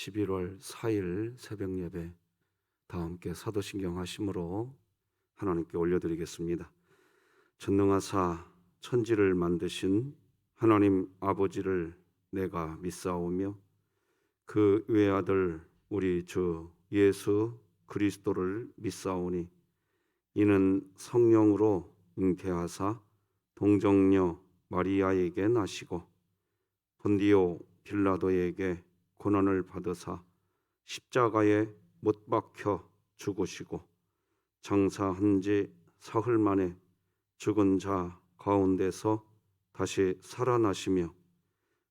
11월 4일 새벽 예배 다 함께 사도신경 하심으로 하나님께 올려드리겠습니다. 전능하사 천지를 만드신 하나님 아버지를 내가 믿사오며 그 외아들 우리 주 예수 그리스도를 믿사오니 이는 성령으로 잉태하사 동정녀 마리아에게 나시고 본디오 빌라도에게 고난을 받으사 십자가에 못 박혀 죽으시고 장사한 지 사흘 만에 죽은 자 가운데서 다시 살아나시며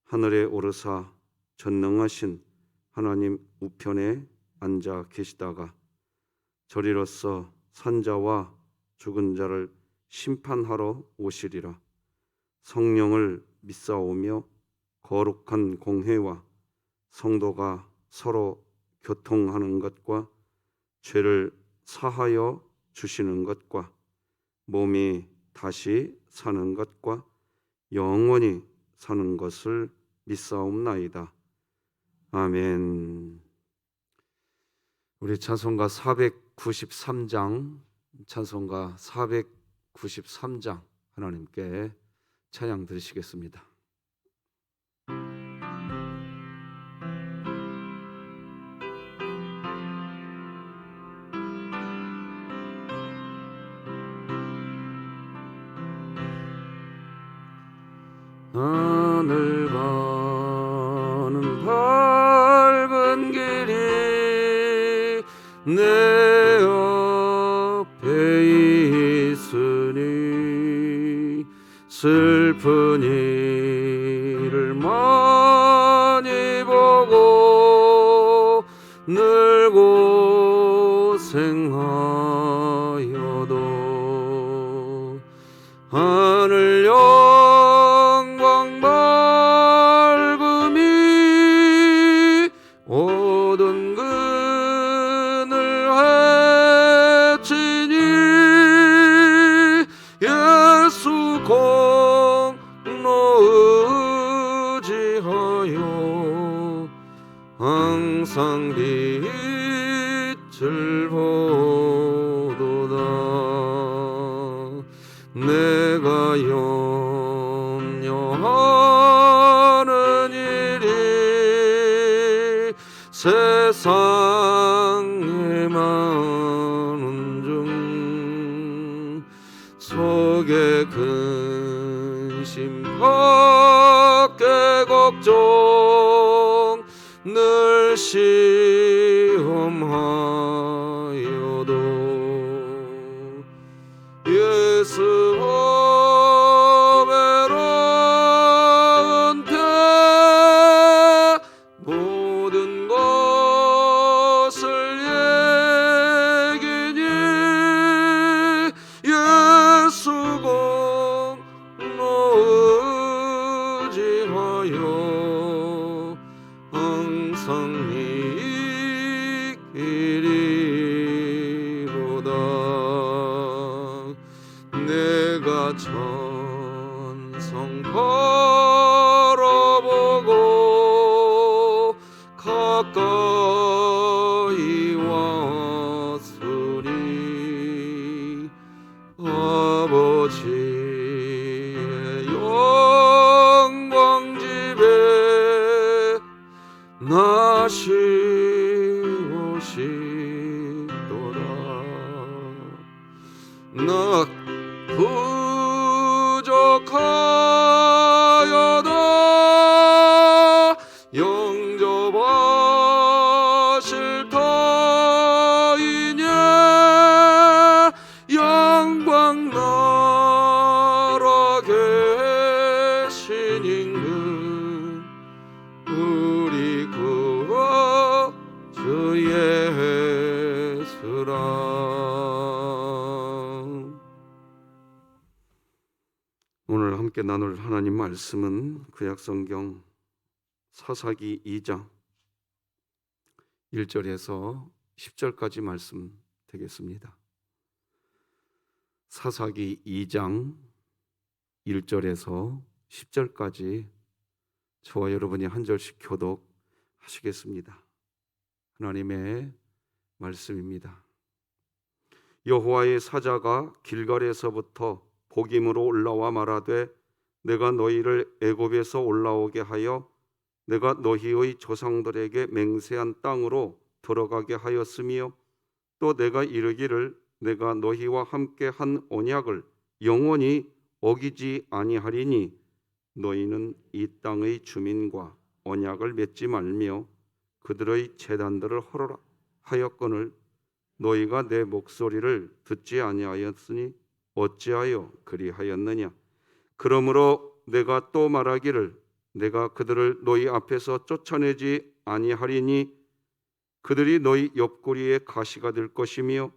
하늘에 오르사 전능하신 하나님 우편에 앉아 계시다가 저리로서 산자와 죽은 자를 심판하러 오시리라. 성령을 믿사오며 거룩한 공회와 성도가 서로 교통하는 것과 죄를 사하여 주시는 것과 몸이 다시 사는 것과 영원히 사는 것을 믿사옵나이다. 아멘. 우리 찬송가 493장 하나님께 찬양 드리시겠습니다. 하늘 가는 밝은 길이 내 앞에 있으니 슬픈 일을 많이 보고 늘 고생하여도 하늘 영광 밝음이 모든 근을 헤치니 예수 공로 의지하여 항상 빛을 보도다. 내가 염려하는 일이 세상에 많은 중 속에 근심 밖에 걱정 늘 시험하여도 예수 외로운 때 모든 것을 얘기니 예수 공로 의지하여 항상 이기리로다. 내가 천성 바라보고 가까이 왔으니 아버지의 영광 집에 나 쉬우시도다. 나 부족하여도 영접하실 터이니 영광 나라 계신 임금 우리 구주 예수라. 오늘 함께 나눌 하나님 말씀은 구약성경 사사기 2장 1절에서 10절까지 말씀 되겠습니다. 사사기 2장 1절에서 10절까지 저와 여러분이 한 절씩 교독하시겠습니다. 하나님의 말씀입니다. 여호와의 사자가 길갈에서부터 복임으로 올라와 말하되 내가 너희를 애굽에서 올라오게 하여 내가 너희의 조상들에게 맹세한 땅으로 들어가게 하였으며 또 내가 이르기를 내가 너희와 함께 한 언약을 영원히 어기지 아니하리니 너희는 이 땅의 주민과 언약을 맺지 말며 그들의 제단들을 헐어라 하였거늘 너희가 내 목소리를 듣지 아니하였으니 어찌하여 그리하였느냐. 그러므로 내가 또 말하기를 내가 그들을 너희 앞에서 쫓아내지 아니하리니 그들이 너희 옆구리에 가시가 될 것이며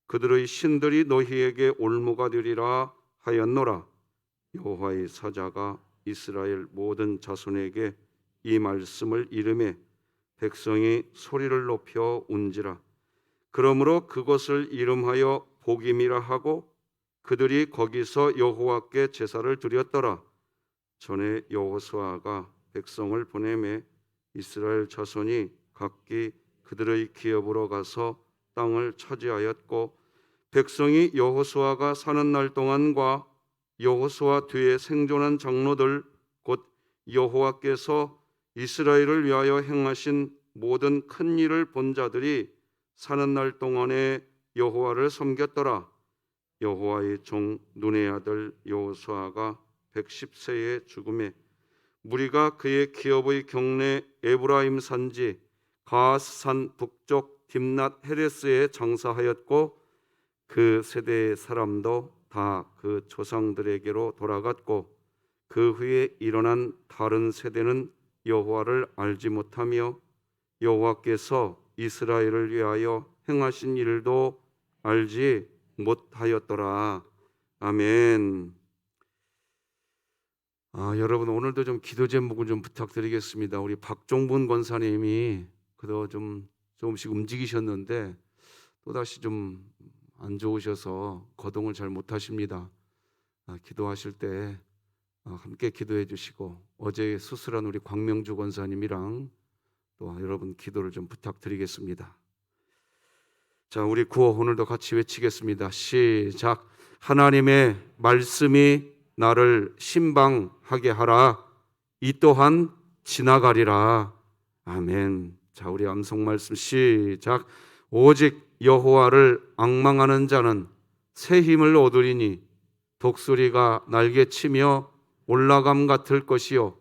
그들의 신들이 너희에게 올무가 되리라 하였노라. 여호와의 사자가 이스라엘 모든 자손에게 이 말씀을 이르매 백성이 소리를 높여 운지라. 그러므로 그것을 이름하여 복임이라 하고 그들이 거기서 여호와께 제사를 드렸더라. 전에 여호수아가 백성을 보내매 이스라엘 자손이 각기 그들의 기업으로 가서 땅을 차지하였고 백성이 여호수아가 사는 날 동안과 여호수아 뒤에 생존한 장로들 곧 여호와께서 이스라엘을 위하여 행하신 모든 큰 일을 본 자들이 사는 날 동안에 여호와를 섬겼더라. 여호와의 종 눈의 아들 여호수아가 110세에 죽음에 무리가 그의 기업의 경내 에브라임 산지 가스산 북쪽 딥낫 헤레스에 장사하였고 그 세대의 사람도 다 그 조상들에게로 돌아갔고 그 후에 일어난 다른 세대는 여호와를 알지 못하며 여호와께서 이스라엘을 위하여 행하신 일도 알지 못하였더라. 아멘. 여러분 오늘도 좀 기도 제목을 좀 부탁드리겠습니다. 우리 박종분 권사님이 그도 조금씩 움직이셨는데 또다시 좀 안 좋으셔서 거동을 잘 못하십니다. 기도하실 때 함께 기도해 주시고 어제 수술한 우리 광명주 권사님이랑 또 여러분 기도를 좀 부탁드리겠습니다. 자, 우리 구호 오늘도 같이 외치겠습니다. 시작. 하나님의 말씀이 나를 신방하게 하라. 이 또한 지나가리라. 아멘. 자, 우리 암송 말씀 시작. 오직 여호와를 앙망하는 자는 새 힘을 얻으리니 독수리가 날개치며 올라감 같을 것이요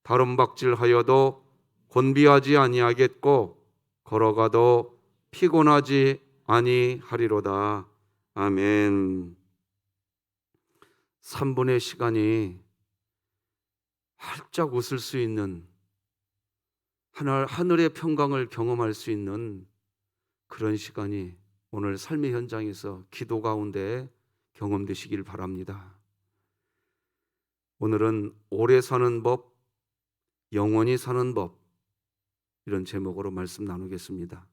다름박질하여도 곤비하지 아니하겠고 걸어가도 피곤하지 아니하리로다. 아멘. 3분의 시간이 활짝 웃을 수 있는 하늘의 평강을 경험할 수 있는 그런 시간이 오늘 삶의 현장에서 기도 가운데 경험되시길 바랍니다. 오늘은 오래 사는 법, 영원히 사는 법, 이런 제목으로 말씀 나누겠습니다.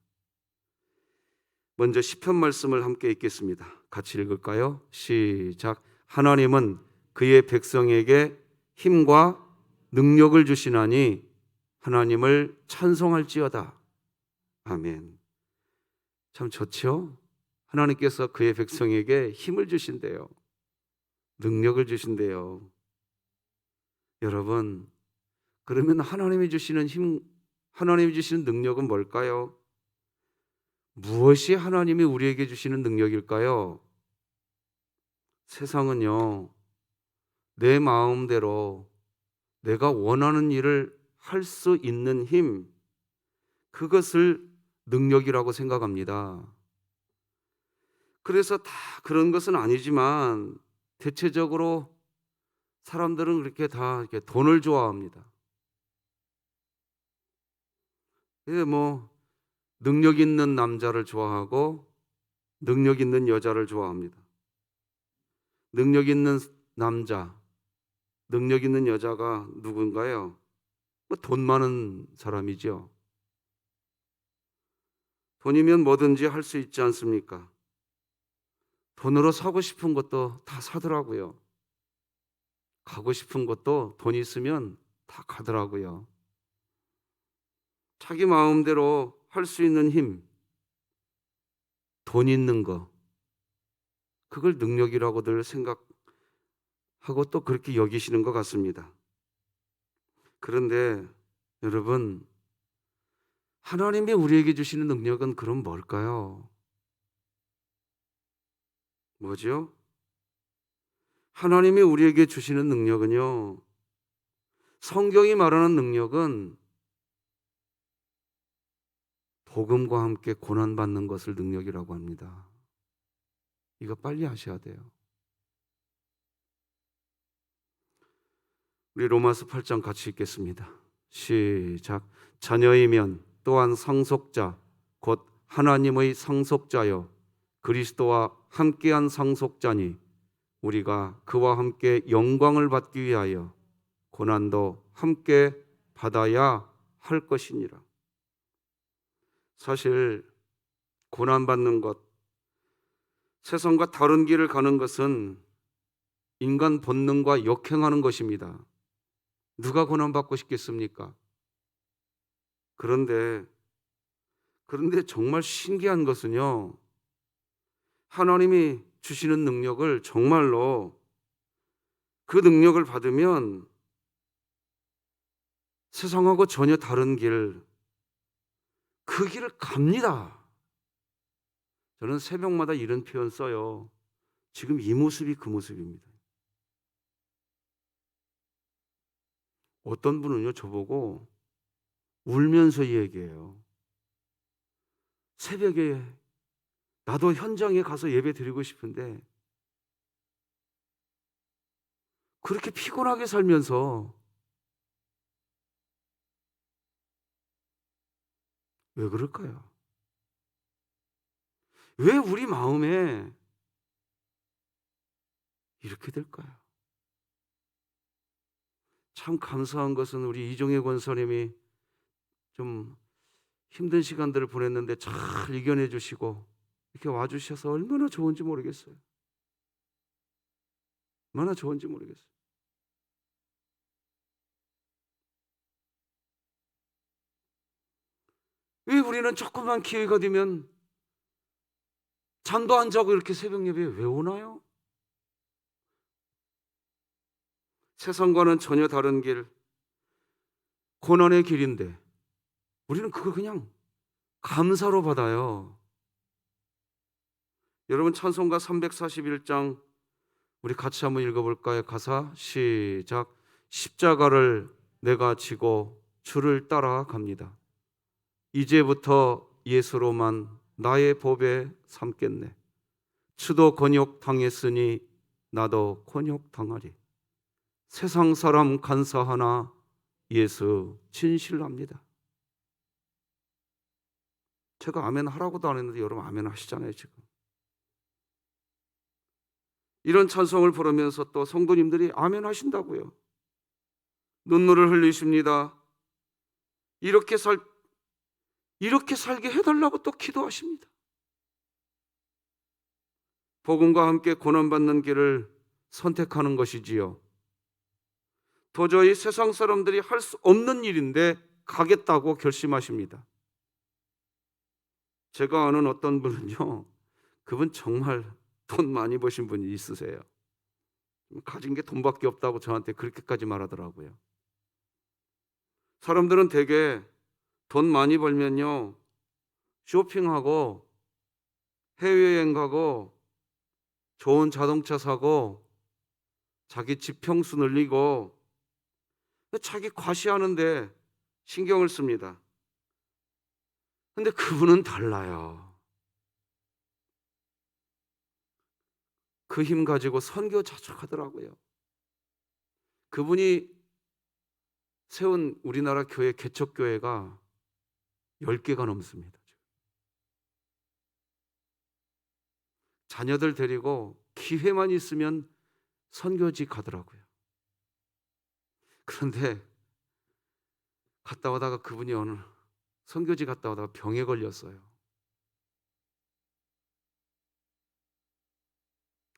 먼저 시편 말씀을 함께 읽겠습니다. 같이 읽을까요? 시작. 하나님은 그의 백성에게 힘과 능력을 주시나니 하나님을 찬송할지어다. 아멘. 참 좋죠? 하나님께서 그의 백성에게 힘을 주신대요. 능력을 주신대요. 여러분, 그러면 하나님이 주시는 힘, 하나님이 주시는 능력은 뭘까요? 무엇이 하나님이 우리에게 주시는 능력일까요? 세상은요, 내 마음대로 내가 원하는 일을 할 수 있는 힘, 그것을 능력이라고 생각합니다. 그래서 다 그런 것은 아니지만 대체적으로 사람들은 그렇게 다 이렇게 돈을 좋아합니다. 능력 있는 남자를 좋아하고 능력 있는 여자를 좋아합니다. 능력 있는 남자, 능력 있는 여자가 누군가요? 돈 많은 사람이죠. 돈이면 뭐든지 할 수 있지 않습니까? 돈으로 사고 싶은 것도 다 사더라고요. 가고 싶은 것도 돈 있으면 다 가더라고요. 자기 마음대로 할 수 있는 힘, 돈 있는 거, 그걸 능력이라고들 생각하고 또 그렇게 여기시는 것 같습니다. 그런데 여러분, 하나님이 우리에게 주시는 능력은 그럼 뭘까요? 뭐죠? 하나님이 우리에게 주시는 능력은요, 성경이 말하는 능력은 복음과 함께 고난받는 것을 능력이라고 합니다. 이거 빨리 아셔야 돼요. 우리 로마서 8장 같이 읽겠습니다. 시작. 자녀이면 또한 상속자 곧 하나님의 상속자여 그리스도와 함께한 상속자니 우리가 그와 함께 영광을 받기 위하여 고난도 함께 받아야 할 것이니라. 사실 고난받는 것, 세상과 다른 길을 가는 것은 인간 본능과 역행하는 것입니다. 누가 고난받고 싶겠습니까? 그런데 정말 신기한 것은요, 하나님이 주시는 능력을 정말로 그 능력을 받으면 세상하고 전혀 다른 길, 그 길을 갑니다. 저는 새벽마다 이런 표현 써요. 지금 이 모습이 그 모습입니다. 어떤 분은요, 저보고 울면서 얘기해요. 새벽에 나도 현장에 가서 예배 드리고 싶은데 그렇게 피곤하게 살면서 왜 그럴까요? 왜 우리 마음에 이렇게 될까요? 참 감사한 것은 우리 이종혜 권사님이 좀 힘든 시간들을 보냈는데 잘 이겨내 주시고 이렇게 와주셔서 얼마나 좋은지 모르겠어요. 얼마나 좋은지 모르겠어요. 왜 우리는 조금만 기회가 되면 잠도 안 자고 이렇게 새벽 예배에 왜 오나요? 세상과는 전혀 다른 길, 고난의 길인데 우리는 그걸 그냥 감사로 받아요. 여러분 찬송가 341장 우리 같이 한번 읽어볼까요? 가사 시작. 십자가를 내가 지고 주를 따라갑니다. 이제부터 예수로만 나의 보배 삼겠네. 주도 곤욕 당했으니 나도 곤욕 당하리. 세상 사람 간사하나 예수 진실합니다. 제가 아멘 하라고도 안 했는데 여러분 아멘 하시잖아요 지금. 이런 찬송을 부르면서 또 성도님들이 아멘 하신다고요. 눈물을 흘리십니다. 이렇게 살게 해달라고 또 기도하십니다. 복음과 함께 고난받는 길을 선택하는 것이지요. 도저히 세상 사람들이 할 수 없는 일인데 가겠다고 결심하십니다. 제가 아는 어떤 분은요, 그분 정말 돈 많이 버신 분이 있으세요. 가진 게 돈밖에 없다고 저한테 그렇게까지 말하더라고요. 사람들은 대개 돈 많이 벌면요, 쇼핑하고 해외여행 가고 좋은 자동차 사고 자기 집 평수 늘리고 자기 과시하는데 신경을 씁니다. 근데 그분은 달라요. 그 힘 가지고 선교 자축하더라고요. 그분이 세운 우리나라 교회 개척교회가 10개가 넘습니다. 자녀들 데리고 기회만 있으면 선교지 가더라고요. 그런데 갔다 오다가 그분이 어느 선교지 갔다 오다가 병에 걸렸어요.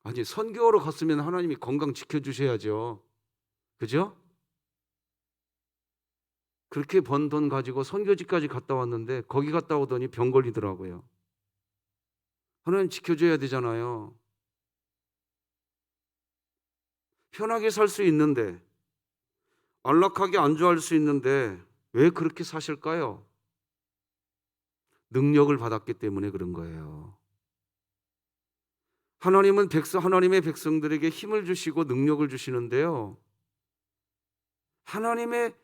아니 선교로 갔으면 하나님이 건강 지켜주셔야죠. 그죠? 그렇게 번 돈 가지고 선교지까지 갔다 왔는데 거기 갔다 오더니 병 걸리더라고요. 하나님 지켜줘야 되잖아요. 편하게 살 수 있는데, 안락하게 안주할 수 있는데 왜 그렇게 사실까요? 능력을 받았기 때문에 그런 거예요. 하나님은 하나님의 백성들에게 힘을 주시고 능력을 주시는데요. 하나님의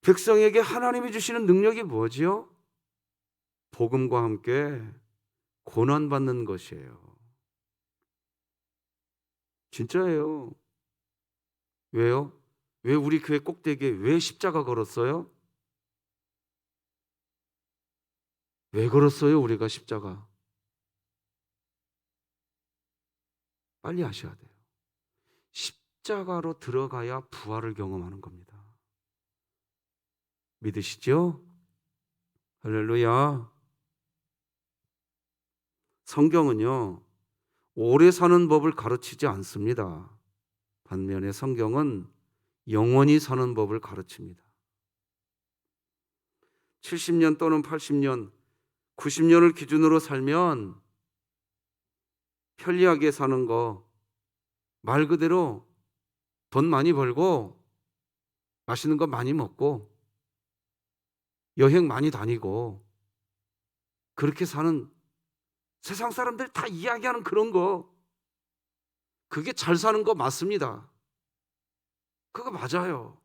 백성에게 하나님이 주시는 능력이 뭐지요? 복음과 함께 고난받는 것이에요. 진짜예요. 왜요? 왜 우리 교회 꼭대기에 왜 십자가 걸었어요? 왜 걸었어요, 우리가 십자가? 빨리 아셔야 돼요. 십자가로 들어가야 부활을 경험하는 겁니다. 믿으시죠? 할렐루야. 성경은요, 오래 사는 법을 가르치지 않습니다. 반면에 성경은 영원히 사는 법을 가르칩니다. 70년 또는 80년, 90년을 기준으로 살면 편리하게 사는 거, 말 그대로 돈 많이 벌고 맛있는 거 많이 먹고 여행 많이 다니고 그렇게 사는, 세상 사람들이 다 이야기하는 그런 거, 그게 잘 사는 거 맞습니다. 그거 맞아요.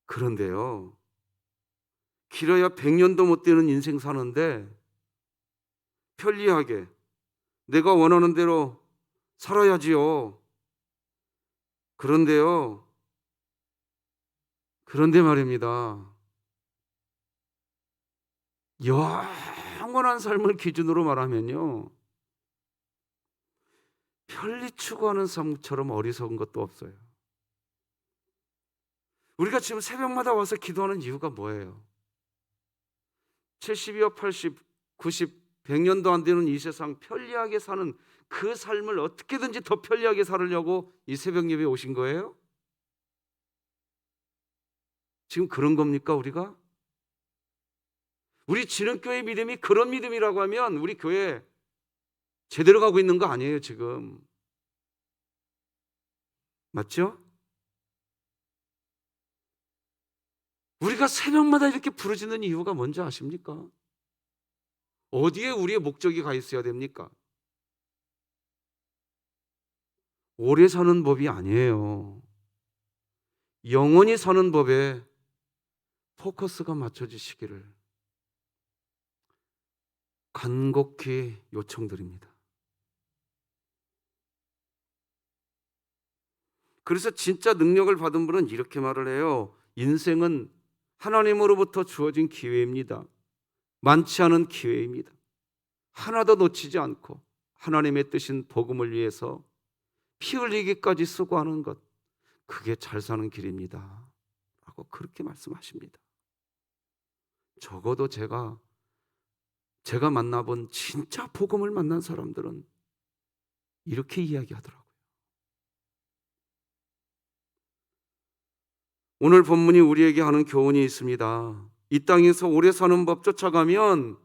그런데요, 길어야 100년도 못 되는 인생 사는데 편리하게 내가 원하는 대로 살아야지요. 그런데요, 그런데 말입니다, 영원한 삶을 기준으로 말하면요, 편리 추구하는 삶처럼 어리석은 것도 없어요. 우리가 지금 새벽마다 와서 기도하는 이유가 뭐예요? 70이요, 80, 90, 100년도 안 되는 이 세상 편리하게 사는 그 삶을 어떻게든지 더 편리하게 살으려고 이 새벽 예배에 오신 거예요? 지금 그런 겁니까, 우리가? 우리 진흥교회 믿음이 그런 믿음이라고 하면 우리 교회 제대로 가고 있는 거 아니에요, 지금. 맞죠? 우리가 새벽마다 이렇게 부르짖는 이유가 뭔지 아십니까? 어디에 우리의 목적이 가 있어야 됩니까? 오래 사는 법이 아니에요. 영원히 사는 법에 포커스가 맞춰지시기를 간곡히 요청드립니다. 그래서 진짜 능력을 받은 분은 이렇게 말을 해요. 인생은 하나님으로부터 주어진 기회입니다. 많지 않은 기회입니다. 하나도 놓치지 않고 하나님의 뜻인 복음을 위해서 피 흘리기까지 수고하는 것, 그게 잘 사는 길입니다 라고 그렇게 말씀하십니다. 적어도 제가 만나본 진짜 복음을 만난 사람들은 이렇게 이야기하더라고요. 오늘 본문이 우리에게 하는 교훈이 있습니다. 이 땅에서 오래 사는 법 쫓아가면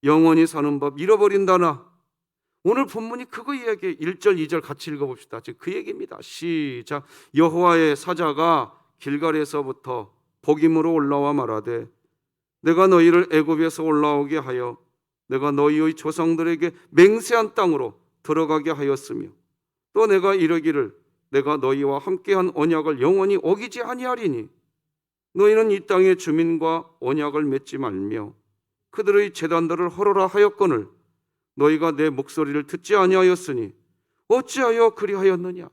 영원히 사는 법 잃어버린다나. 오늘 본문이 그거 이야기해. 1절 2절 같이 읽어봅시다. 지금 그 얘기입니다. 시작. 여호와의 사자가 길갈에서부터 복임으로 올라와 말하되 내가 너희를 애굽에서 올라오게 하여 내가 너희의 조상들에게 맹세한 땅으로 들어가게 하였으며 또 내가 이르기를 내가 너희와 함께한 언약을 영원히 어기지 아니하리니 너희는 이 땅의 주민과 언약을 맺지 말며 그들의 제단들을 헐어라 하였거늘 너희가 내 목소리를 듣지 아니하였으니 어찌하여 그리하였느냐.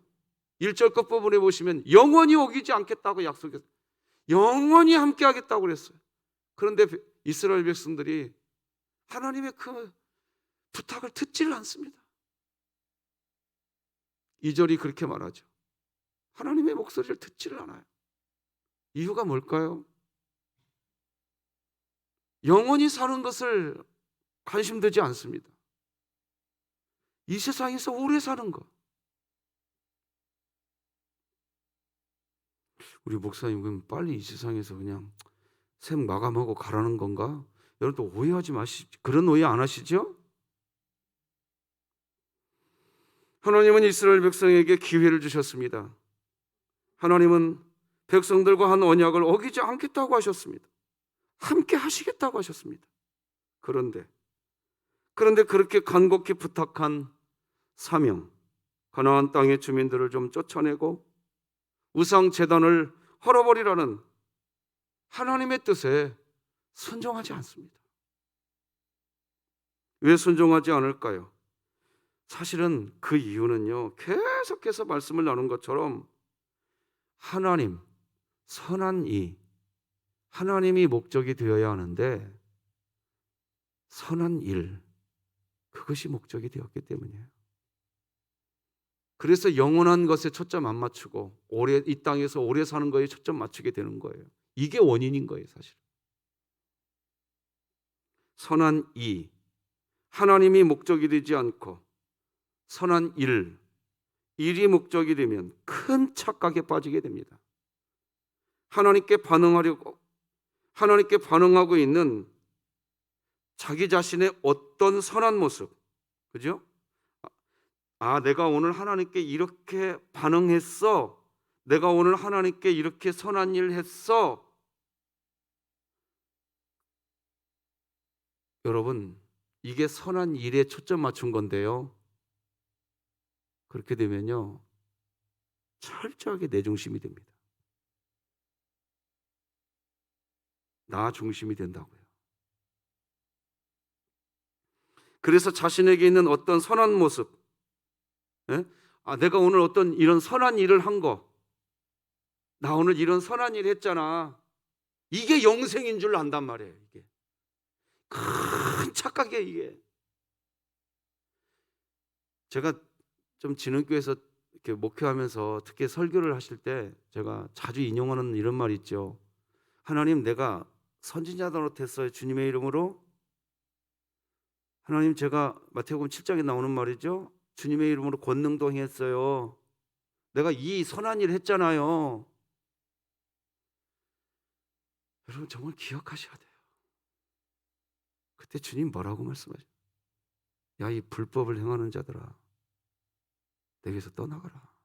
1절 끝부분에 보시면 영원히 어기지 않겠다고 약속했어요. 영원히 함께하겠다고 그랬어요. 그런데 이스라엘 백성들이 하나님의 그 부탁을 듣지를 않습니다. 2절이 그렇게 말하죠. 하나님의 목소리를 듣지를 않아요. 이유가 뭘까요? 영원히 사는 것을 관심되지 않습니다. 이 세상에서 오래 사는 것. 우리 목사님 그럼 빨리 이 세상에서 그냥 생 마감하고 가라는 건가? 여러분도 오해하지 마시죠. 그런 오해 안 하시죠? 하나님은 이스라엘 백성에게 기회를 주셨습니다. 하나님은 백성들과 한 언약을 어기지 않겠다고 하셨습니다. 함께 하시겠다고 하셨습니다. 그런데 그렇게 간곡히 부탁한 사명, 가나안 땅의 주민들을 좀 쫓아내고 우상 제단을 헐어버리라는 하나님의 뜻에 순종하지 않습니다. 왜 순종하지 않을까요? 사실은 그 이유는요, 계속해서 말씀을 나눈 것처럼 하나님, 선한 이, 하나님이 목적이 되어야 하는데 선한 일, 그것이 목적이 되었기 때문이에요. 그래서 영원한 것에 초점 안 맞추고 이 땅에서 오래 사는 거에 초점 맞추게 되는 거예요. 이게 원인인 거예요, 사실. 선한 이, 하나님이 목적이 되지 않고 선한 일, 일이 목적이 되면 큰 착각에 빠지게 됩니다. 하나님께 반응하고 있는 자기 자신의 어떤 선한 모습, 그죠? 내가 오늘 하나님께 이렇게 반응했어. 내가 오늘 하나님께 이렇게 선한 일 했어. 여러분, 이게 선한 일에 초점 맞춘 건데요. 그렇게 되면요, 철저하게 내 중심이 됩니다. 나 중심이 된다고요. 그래서 자신에게 있는 어떤 선한 모습, 내가 오늘 어떤 이런 선한 일을 한 거, 나 오늘 이런 선한 일 했잖아. 이게 영생인 줄 안단 말이에요. 이게 큰 착각이에요. 이게 제가 좀 진흥교에서 이렇게 목회하면서 특히 설교를 하실 때 제가 자주 인용하는 이런 말이 있죠. 하나님, 내가 선지자 노릇했어요. 주님의 이름으로. 하나님, 제가 마태복음 7장에 나오는 말이죠. 주님의 이름으로 권능도 행했어요. 내가 이 선한 일 했잖아요. 여러분 정말 기억하셔야 돼요. 그때 주님 뭐라고 말씀하셔요? 야, 이 불법을 행하는 자들아, 내게서 떠나가라.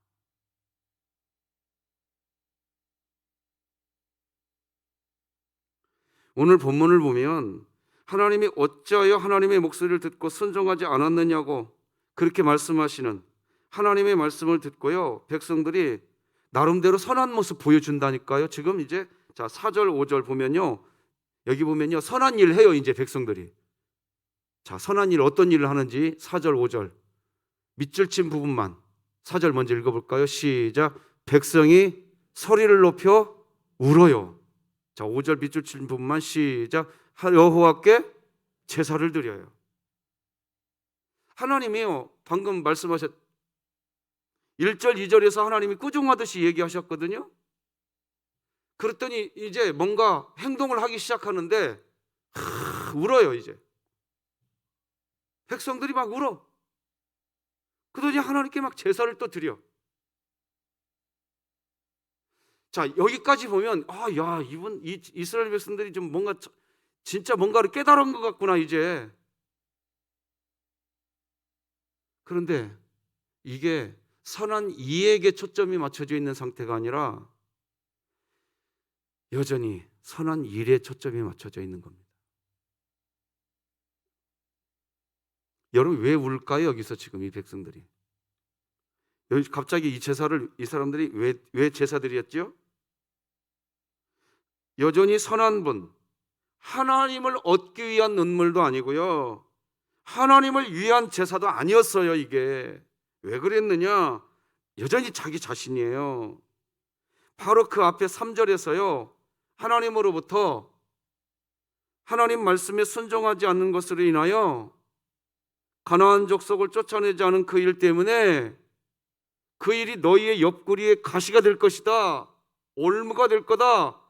오늘 본문을 보면 하나님이 어찌하여 하나님의 목소리를 듣고 순종하지 않았느냐고 그렇게 말씀하시는 하나님의 말씀을 듣고요, 백성들이 나름대로 선한 모습 보여준다니까요. 지금 이제 4절 5절 보면요, 여기 보면요, 선한 일 해요. 이제 백성들이 선한 일, 어떤 일을 하는지 4절 5절 밑줄 친 부분만 4절 먼저 읽어볼까요? 시작. 백성이 소리를 높여 울어요. 5절 밑줄 친 부분만 시작. 여호와께 제사를 드려요. 하나님이요, 방금 말씀하셨 1절 2절에서 하나님이 꾸중하듯이 얘기하셨거든요. 그랬더니 이제 뭔가 행동을 하기 시작하는데 울어요. 이제 백성들이 막 울어. 그러더니 하나님께 막 제사를 또 드려. 여기까지 보면 이스라엘 백성들이 좀 뭔가 진짜 뭔가를 깨달은 것 같구나 이제. 그런데 이게 선한 이에게 초점이 맞춰져 있는 상태가 아니라 여전히 선한 일에 초점이 맞춰져 있는 겁니다. 여러분 왜 울까요? 여기서 지금 이 백성들이 여기 갑자기 이 사람들이 왜 제사드렸죠? 여전히 선한 분, 하나님을 얻기 위한 눈물도 아니고요, 하나님을 위한 제사도 아니었어요. 이게 왜 그랬느냐? 여전히 자기 자신이에요. 바로 그 앞에 3절에서요, 하나님으로부터 하나님 말씀에 순종하지 않는 것으로 인하여 가나안 족속을 쫓아내지 않은 그 일 때문에 그 일이 너희의 옆구리에 가시가 될 것이다. 올무가 될 거다.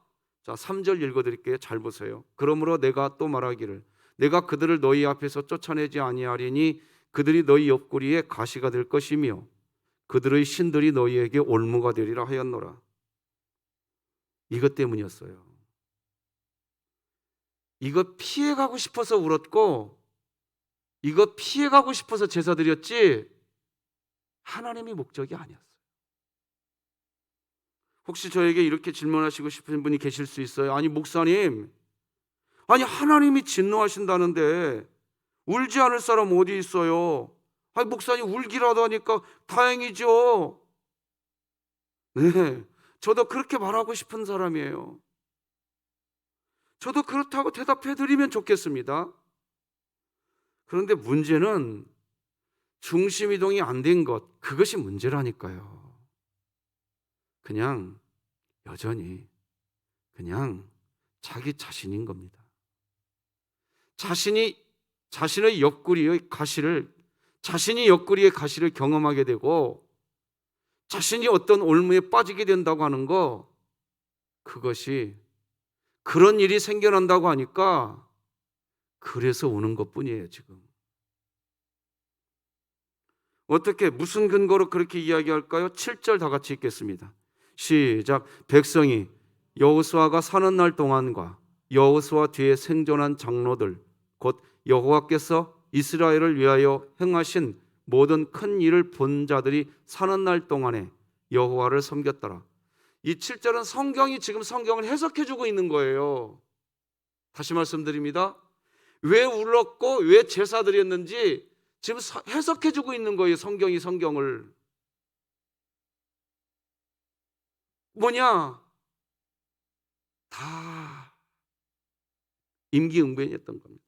3절 읽어드릴게요. 잘 보세요. 그러므로 내가 또 말하기를 내가 그들을 너희 앞에서 쫓아내지 아니하리니 그들이 너희 옆구리에 가시가 될 것이며 그들의 신들이 너희에게 올무가 되리라 하였노라. 이것 때문이었어요. 이거 피해가고 싶어서 울었고 이거 피해가고 싶어서 제사 드렸지 하나님이 목적이 아니었어요. 혹시 저에게 이렇게 질문하시고 싶은 분이 계실 수 있어요. 아니 목사님, 아니 하나님이 진노하신다는데 울지 않을 사람 어디 있어요? 아니 목사님 울기라도 하니까 다행이죠. 네, 저도 그렇게 말하고 싶은 사람이에요. 저도 그렇다고 대답해 드리면 좋겠습니다. 그런데 문제는 중심 이동이 안 된 것, 그것이 문제라니까요. 그냥 여전히 그냥 자기 자신인 겁니다. 자신의 옆구리의 가시를 경험하게 되고 자신이 어떤 올무에 빠지게 된다고 하는 거, 그것이 그런 일이 생겨난다고 하니까 그래서 우는 것뿐이에요. 지금 어떻게 무슨 근거로 그렇게 이야기할까요? 7절 다 같이 읽겠습니다. 시작. 백성이 여호수아가 사는 날 동안과 여호수아 뒤에 생존한 장로들 곧 여호와께서 이스라엘을 위하여 행하신 모든 큰 일을 본 자들이 사는 날 동안에 여호와를 섬겼더라. 이 7절은 성경이 지금 성경을 해석해 주고 있는 거예요. 다시 말씀드립니다. 왜 울었고 왜 제사 드렸는지 지금 해석해 주고 있는 거예요. 성경이 성경을. 뭐냐? 다 임기응변이었던 겁니다.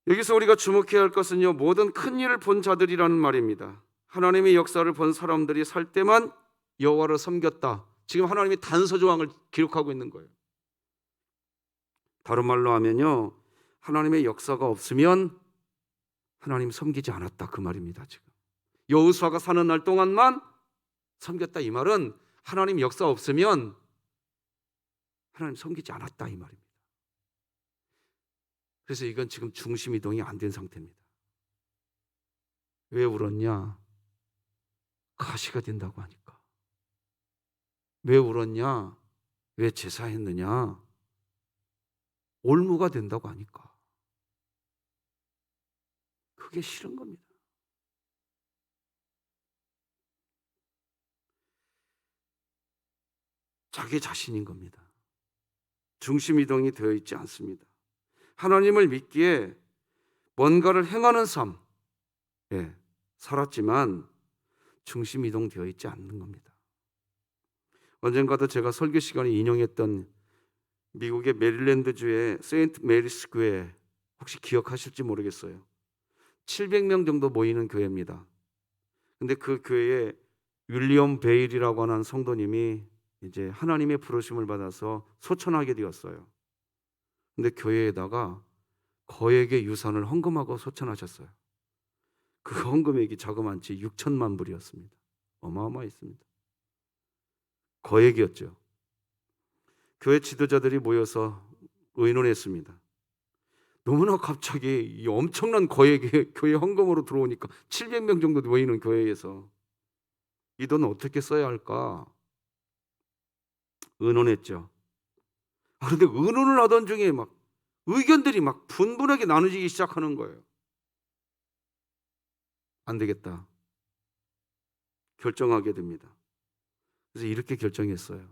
여기서 우리가 주목해야 할 것은요, 모든 큰 일을 본 자들이라는 말입니다. 하나님의 역사를 본 사람들이 살 때만 여호와를 섬겼다. 지금 하나님이 단서 조항을 기록하고 있는 거예요. 다른 말로 하면요, 하나님의 역사가 없으면 하나님 섬기지 않았다, 그 말입니다. 지금 여호수아가 사는 날 동안만 섬겼다, 이 말은 하나님 역사 없으면 하나님 섬기지 않았다, 이 말입니다. 그래서 이건 지금 중심 이동이 안 된 상태입니다. 왜 울었냐? 가시가 된다고 하니까. 왜 울었냐? 왜 제사했느냐? 올무가 된다고 하니까. 그게 싫은 겁니다. 자기 자신인 겁니다. 중심 이동이 되어 있지 않습니다. 하나님을 믿기에 뭔가를 행하는 삶, 살았지만 중심 이동되어 있지 않는 겁니다. 언젠가도 제가 설교 시간에 인용했던 미국의 메릴랜드주의 세인트 메리스 교회, 혹시 기억하실지 모르겠어요. 700명 정도 모이는 교회입니다. 근데 그 교회에 윌리엄 베일이라고 하는 성도님이 이제 하나님의 부르심을 받아서 소천하게 되었어요. 근데 교회에다가 거액의 유산을 헌금하고 소천하셨어요. 그 헌금액이 자그만치 6천만 불이었습니다. 어마어마했습니다. 거액이었죠. 교회 지도자들이 모여서 의논했습니다. 너무나 갑자기 이 엄청난 거액의 교회 헌금으로 들어오니까 700명 정도 모이는 교회에서 이 돈 어떻게 써야 할까 의논했죠. 그런데 의논을 하던 중에 막 의견들이 막 분분하게 나눠지기 시작하는 거예요. 안 되겠다. 결정하게 됩니다. 그래서 이렇게 결정했어요.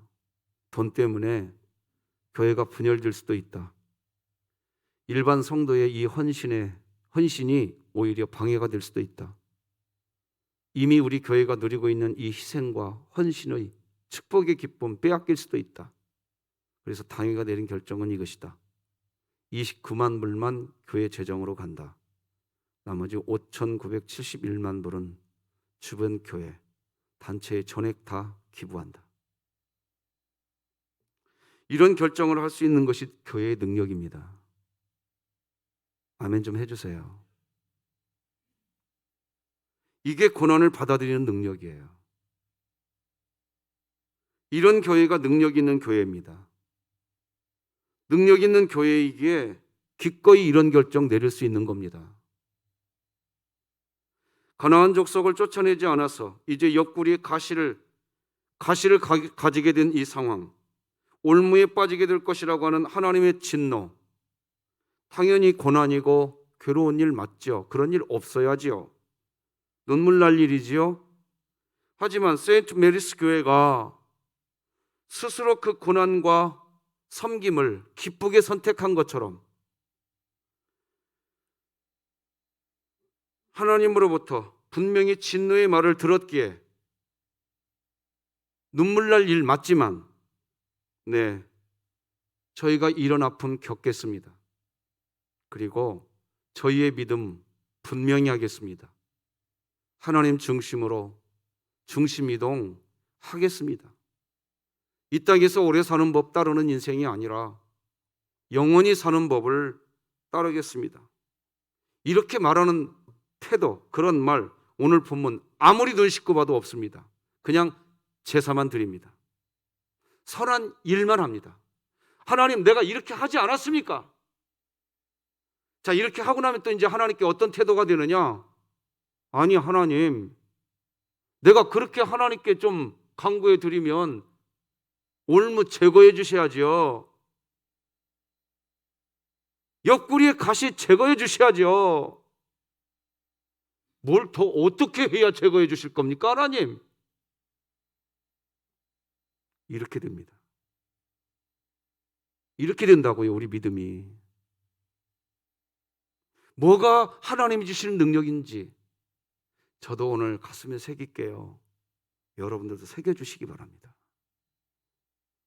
돈 때문에 교회가 분열될 수도 있다. 일반 성도의 이 헌신이 오히려 방해가 될 수도 있다. 이미 우리 교회가 누리고 있는 이 희생과 헌신의 축복의 기쁨 빼앗길 수도 있다. 그래서 당회가 내린 결정은 이것이다. 29만 불만 교회 재정으로 간다. 나머지 5,971만 불은 주변 교회, 단체에 전액 다 기부한다. 이런 결정을 할 수 있는 것이 교회의 능력입니다. 아멘 좀 해주세요. 이게 고난을 받아들이는 능력이에요. 이런 교회가 능력 있는 교회입니다. 능력 있는 교회이기에 기꺼이 이런 결정 내릴 수 있는 겁니다. 가나안 족속을 쫓아내지 않아서 이제 옆구리에 가시를 가지게 된 이 상황, 올무에 빠지게 될 것이라고 하는 하나님의 진노, 당연히 고난이고 괴로운 일 맞죠. 그런 일 없어야지요. 눈물 날 일이지요. 하지만 세인트 메리스 교회가 스스로 그 고난과 섬김을 기쁘게 선택한 것처럼 하나님으로부터 분명히 진노의 말을 들었기에 눈물 날 일 맞지만 네, 저희가 이런 아픔 겪겠습니다. 그리고 저희의 믿음 분명히 하겠습니다. 하나님 중심으로 중심 이동 하겠습니다. 이 땅에서 오래 사는 법 따르는 인생이 아니라 영원히 사는 법을 따르겠습니다. 이렇게 말하는 태도, 그런 말 오늘 본문 아무리 눈 씻고 봐도 없습니다. 그냥 제사만 드립니다. 선한 일만 합니다. 하나님, 내가 이렇게 하지 않았습니까? 자, 이렇게 하고 나면 또 이제 하나님께 어떤 태도가 되느냐? 아니, 하나님, 내가 그렇게 하나님께 좀 간구해 드리면 올무 제거해 주셔야죠. 옆구리에 가시 제거해 주셔야죠. 뭘 더 어떻게 해야 제거해 주실 겁니까, 하나님? 이렇게 됩니다. 이렇게 된다고요, 우리 믿음이. 뭐가 하나님이 주시는 능력인지 저도 오늘 가슴에 새길게요. 여러분들도 새겨주시기 바랍니다.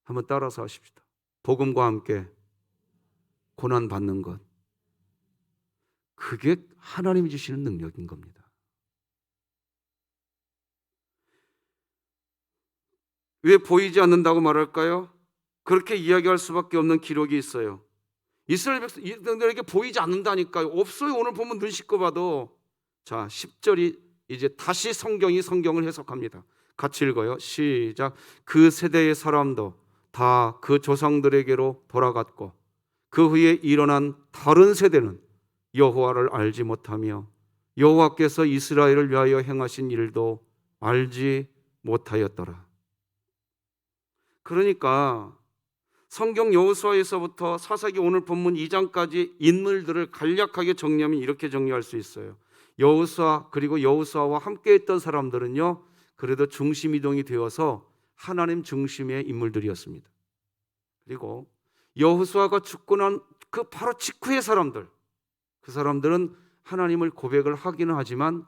한번 따라서 하십시다. 복음과 함께 고난 받는 것, 그게 하나님이 주시는 능력인 겁니다. 왜 보이지 않는다고 말할까요? 그렇게 이야기할 수밖에 없는 기록이 있어요. 이스라엘 백성들에게 보이지 않는다니까요. 없어요. 오늘 보면 눈 씻고 봐도. 자, 10절이 이제 다시 성경을 해석합니다. 같이 읽어요. 시작. 그 세대의 사람도 다 그 조상들에게로 돌아갔고 그 후에 일어난 다른 세대는 여호와를 알지 못하며 여호와께서 이스라엘을 위하여 행하신 일도 알지 못하였더라. 그러니까 성경 여호수아에서부터 사사기 오늘 본문 2장까지 인물들을 간략하게 정리하면 이렇게 정리할 수 있어요. 여호수아 그리고 여호수아와 함께 했던 사람들은요, 그래도 중심 이동이 되어서 하나님 중심의 인물들이었습니다. 그리고 여호수아가 죽고 난 그 바로 직후의 사람들, 그 사람들은 하나님을 고백을 하기는 하지만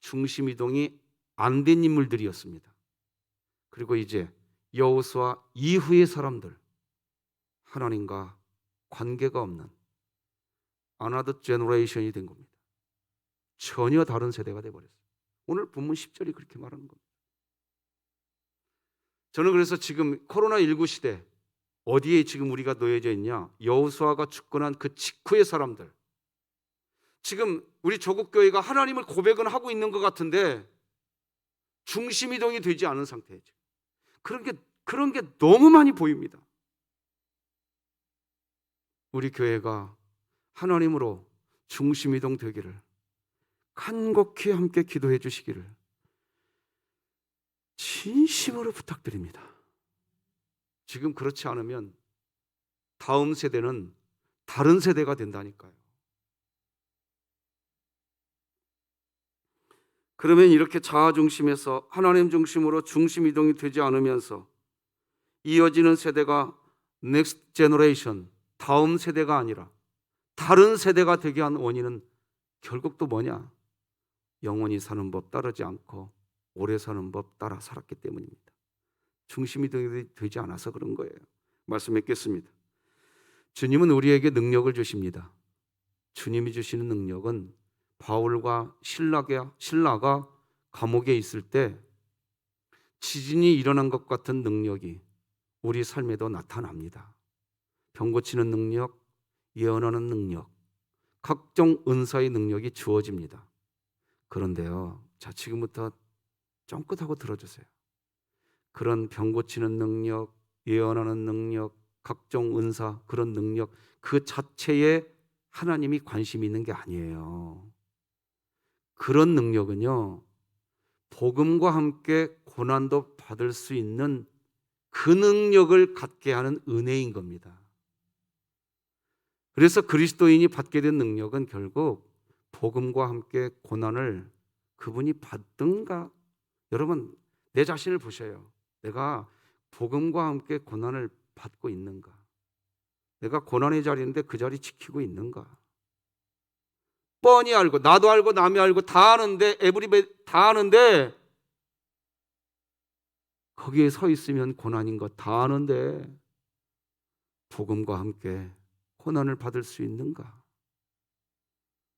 중심 이동이 안 된 인물들이었습니다. 그리고 이제 여호수아 이후의 사람들, 하나님과 관계가 없는 another generation이 된 겁니다. 전혀 다른 세대가 돼버렸어요. 오늘 본문 10절이 그렇게 말하는 겁니다. 저는 그래서 지금 코로나19 시대 어디에 지금 우리가 놓여져 있냐? 여호수아가 죽고 난 그 직후의 사람들. 지금 우리 조국 교회가 하나님을 고백은 하고 있는 것 같은데 중심 이동이 되지 않은 상태죠. 그런 게 너무 많이 보입니다. 우리 교회가 하나님으로 중심 이동 되기를 간곡히 함께 기도해 주시기를 진심으로 부탁드립니다. 지금 그렇지 않으면 다음 세대는 다른 세대가 된다니까요. 그러면 이렇게 자아 중심에서 하나님 중심으로 중심 이동이 되지 않으면서 이어지는 세대가 next generation, 다음 세대가 아니라 다른 세대가 되게 한 원인은 결국 또 뭐냐? 영원히 사는 법 따르지 않고 오래 사는 법 따라 살았기 때문입니다. 중심이 되지 않아서 그런 거예요. 말씀 맺겠습니다. 주님은 우리에게 능력을 주십니다. 주님이 주시는 능력은 바울과 신라가 감옥에 있을 때 지진이 일어난 것 같은 능력이 우리 삶에도 나타납니다. 병 고치는 능력, 예언하는 능력, 각종 은사의 능력이 주어집니다. 그런데요, 자, 지금부터 쫑긋하고 들어주세요. 그런 병 고치는 능력, 예언하는 능력, 각종 은사, 그런 능력 그 자체에 하나님이 관심이 있는 게 아니에요. 그런 능력은요, 복음과 함께 고난도 받을 수 있는 그 능력을 갖게 하는 은혜인 겁니다. 그래서 그리스도인이 받게 된 능력은 결국 복음과 함께 고난을 그분이 받든가, 여러분 내 자신을 보셔요. 내가 복음과 함께 고난을 받고 있는가? 내가 고난의 자리인데 그 자리 지키고 있는가? 뻔히 알고, 나도 알고 남이 알고 다 아는데, 에브리베 다 아는데 거기에 서 있으면 고난인 것 다 아는데 복음과 함께 고난을 받을 수 있는가?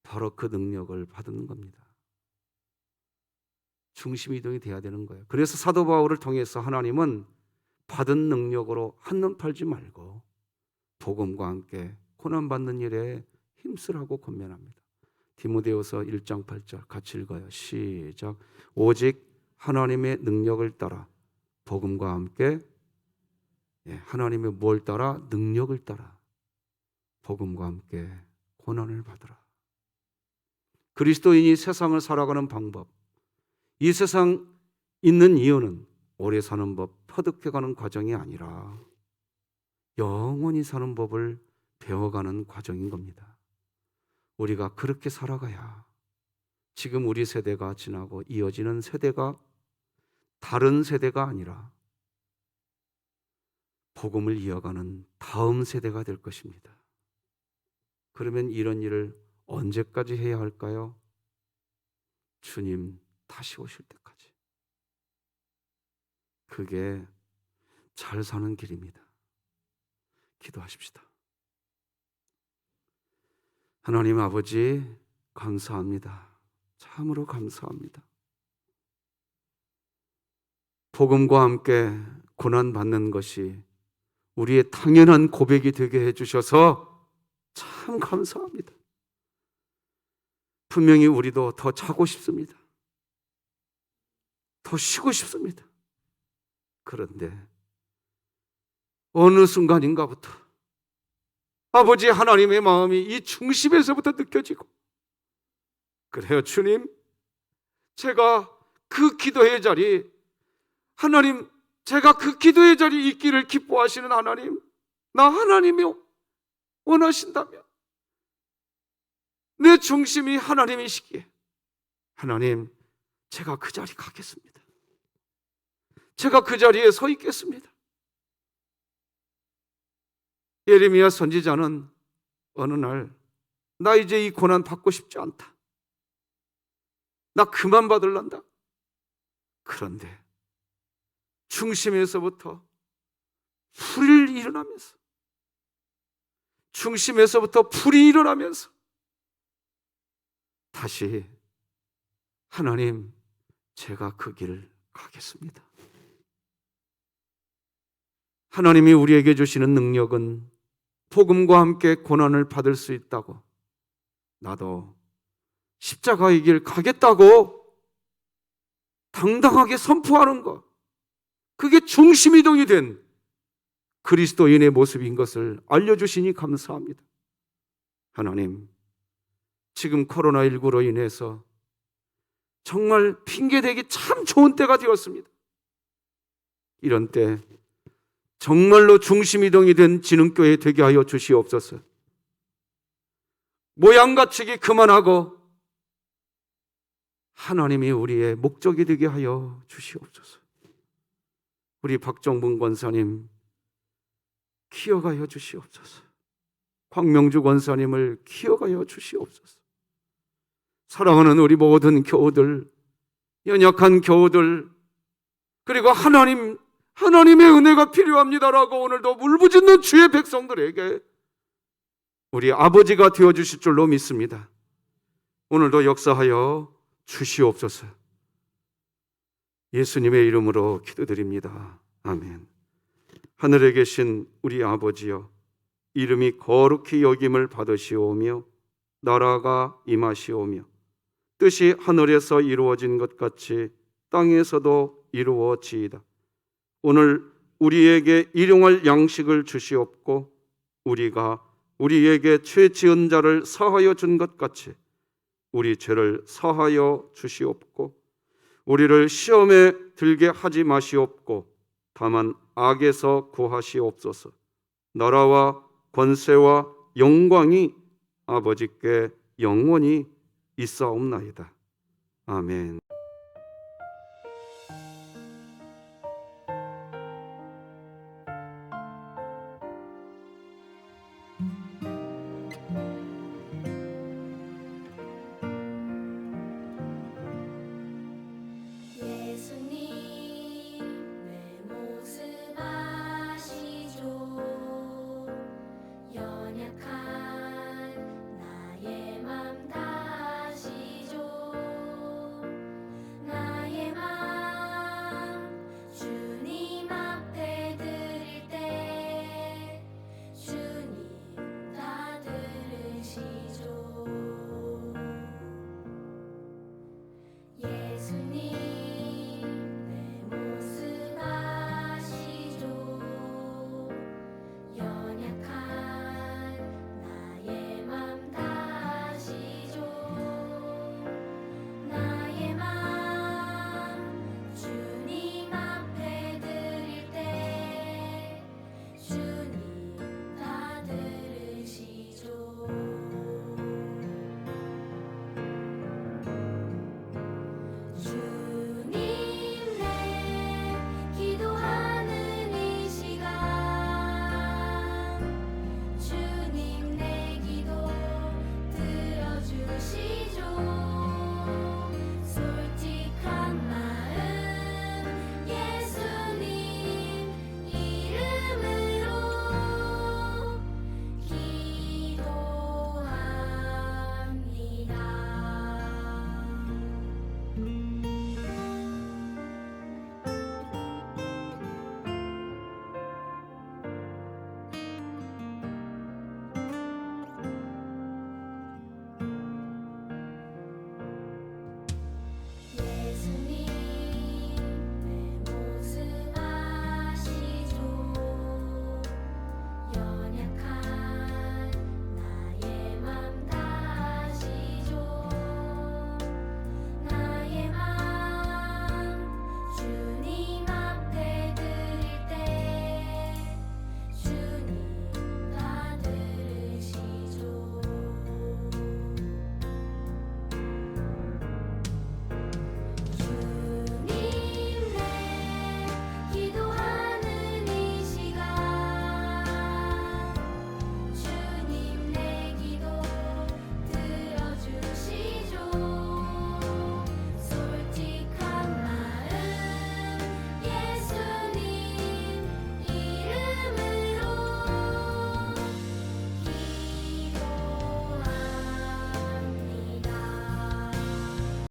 바로 그 능력을 받는 겁니다. 중심 이동이 돼야 되는 거예요. 그래서 사도 바울을 통해서 하나님은 받은 능력으로 한눈 팔지 말고 복음과 함께 고난 받는 일에 힘쓰라고 권면합니다. 디모데후서 1장 8절 같이 읽어요. 시작. 오직 하나님의 능력을 따라 복음과 함께, 하나님의 뭘 따라? 능력을 따라 복음과 함께 고난을 받으라. 그리스도인이 세상을 살아가는 방법, 이 세상 있는 이유는 오래 사는 법, 터득해가는 과정이 아니라 영원히 사는 법을 배워가는 과정인 겁니다. 우리가 그렇게 살아가야 지금 우리 세대가 지나고 이어지는 세대가 다른 세대가 아니라 복음을 이어가는 다음 세대가 될 것입니다. 그러면 이런 일을 언제까지 해야 할까요? 주님 다시 오실 때까지. 그게 잘 사는 길입니다. 기도하십시다. 하나님 아버지, 감사합니다. 참으로 감사합니다. 복음과 함께 고난받는 것이 우리의 당연한 고백이 되게 해주셔서 참 감사합니다. 분명히 우리도 더 자고 싶습니다. 더 쉬고 싶습니다. 그런데 어느 순간인가부터 아버지 하나님의 마음이 이 중심에서부터 느껴지고, 그래요 주님, 제가 그 기도의 자리, 하나님, 제가 그 기도의 자리에 있기를 기뻐하시는 하나님, 나 하나님이 원하신다면 내 중심이 하나님이시기에 하나님, 제가 그 자리 가겠습니다. 제가 그 자리에 서 있겠습니다. 예레미야 선지자는 어느 날, 나 이제 이 고난 받고 싶지 않다, 나 그만 받을란다. 그런데 중심에서부터 불이 일어나면서, 중심에서부터 불이 일어나면서 다시 하나님, 제가 그 길을 가겠습니다. 하나님이 우리에게 주시는 능력은 복음과 함께 고난을 받을 수 있다고, 나도 십자가의 길 가겠다고 당당하게 선포하는 것, 그게 중심이동이 된 그리스도인의 모습인 것을 알려주시니 감사합니다. 하나님, 지금 코로나19로 인해서 정말 핑계대기 참 좋은 때가 되었습니다. 이런 때 정말로 중심이동이 된 진흥교회 되게 하여 주시옵소서. 모양 갖추기 그만하고 하나님이 우리의 목적이 되게 하여 주시옵소서. 우리 박정분 권사님 키워가여 주시옵소서. 황명주 권사님을 키워가여 주시옵소서. 사랑하는 우리 모든 교우들, 연약한 교우들, 그리고 하나님의 은혜가 필요합니다라고 오늘도 울부짖는 주의 백성들에게 우리 아버지가 되어주실 줄로 믿습니다. 오늘도 역사하여 주시옵소서. 예수님의 이름으로 기도드립니다. 아멘. 하늘에 계신 우리 아버지여, 이름이 거룩히 여김을 받으시오며 나라가 임하시오며 뜻이 하늘에서 이루어진 것 같이 땅에서도 이루어지이다. 오늘 우리에게 일용할 양식을 주시옵고 우리가 우리에게 죄 지은 자를 사하여 준 것 같이 우리 죄를 사하여 주시옵고 우리를 시험에 들게 하지 마시옵고 다만 악에서 구하시옵소서. 나라와 권세와 영광이 아버지께 영원히 있사옵나이다. 아멘.